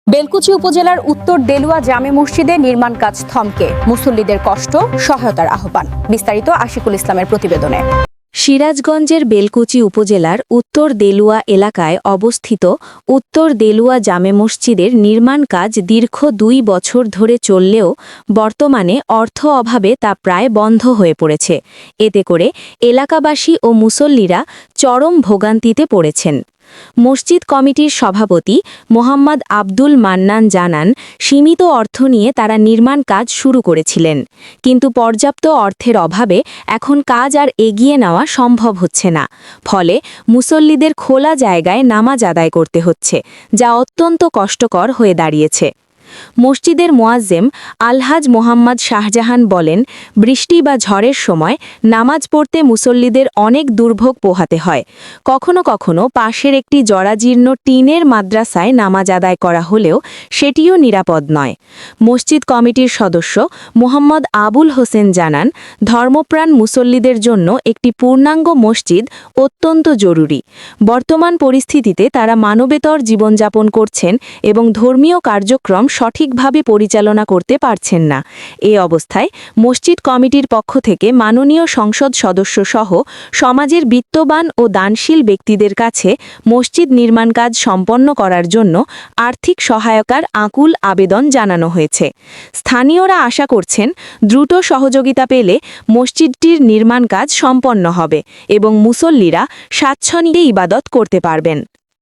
বেলকুচি উপজেলার উত্তর দেলুয়া জামে মসজিদে নির্মাণ কাজ থমকে মুসল্লিদের কষ্ট সহায়তার আহ্বান। বিস্তারিত আশিকুল ইসলামের প্রতিবেদনে। সিরাজগঞ্জের বেলকুচি উপজেলার উত্তর দেলুয়া এলাকায় অবস্থিত উত্তর দেলুয়া জামে মসজিদের নির্মাণ কাজ দীর্ঘ 2 বছর ধরে চললেও বর্তমানে অর্থ অভাবে তা প্রায় বন্ধ হয়ে পড়েছে। এতে করে এলাকাবাসী ও মুসল্লিরা চরম ভোগান্তিতে পড়েছেন। মসজিদ কমিটির সভাপতি মোহাম্মদ আব্দুল মান্নান জানান, সীমিত অর্থ নিয়ে তারা নির্মাণ কাজ শুরু করেছিলেন, কিন্তু পর্যাপ্ত অর্থের অভাবে এখন কাজ আর এগিয়ে নেওয়া সম্ভব হচ্ছে না। ফলে মুসল্লিদের খোলা জায়গায় নামাজ আদায় করতে হচ্ছে, যা অত্যন্ত কষ্টকর হয়ে দাঁড়িয়েছে। মসজিদের মুয়াজ্জেম আলহাজ মোহাম্মদ শাহজাহান বলেন, বৃষ্টি বা ঝড়ের সময় নামাজ পড়তে মুসল্লিদের অনেক দুর্ভোগ পোহাতে হয়। কখনো কখনো পাশের একটি জরাজীর্ণ টিনের মাদ্রাসায় নামাজ আদায় করা হলেও সেটিও নিরাপদ নয়। মসজিদ কমিটির সদস্য মোহাম্মদ আবুল হোসেন জানান, ধর্মপ্রাণ মুসল্লিদের জন্য একটি পূর্ণাঙ্গ মসজিদ অত্যন্ত জরুরি। বর্তমান পরিস্থিতিতে তারা মানবেতর জীবনযাপন করছেন এবং ধর্মীয় কার্যক্রম সঠিকভাবে পরিচালনা করতে পারছেন না। এ অবস্থায় মসজিদ কমিটির পক্ষ থেকে মাননীয় সংসদ সদস্য সহ সমাজের বিত্তবান ও দানশীল ব্যক্তিদের কাছে মসজিদ নির্মাণ কাজ সম্পন্ন করার জন্য আর্থিক সহায়তার আকুল আবেদন জানানো হয়েছে। স্থানীয়রা আশা করছেন, দ্রুত সহযোগিতা পেলে মসজিদটির নির্মাণ কাজ সম্পন্ন হবে এবং মুসল্লিরা স্বাচ্ছন্দ্যে ইবাদত করতে পারবেন।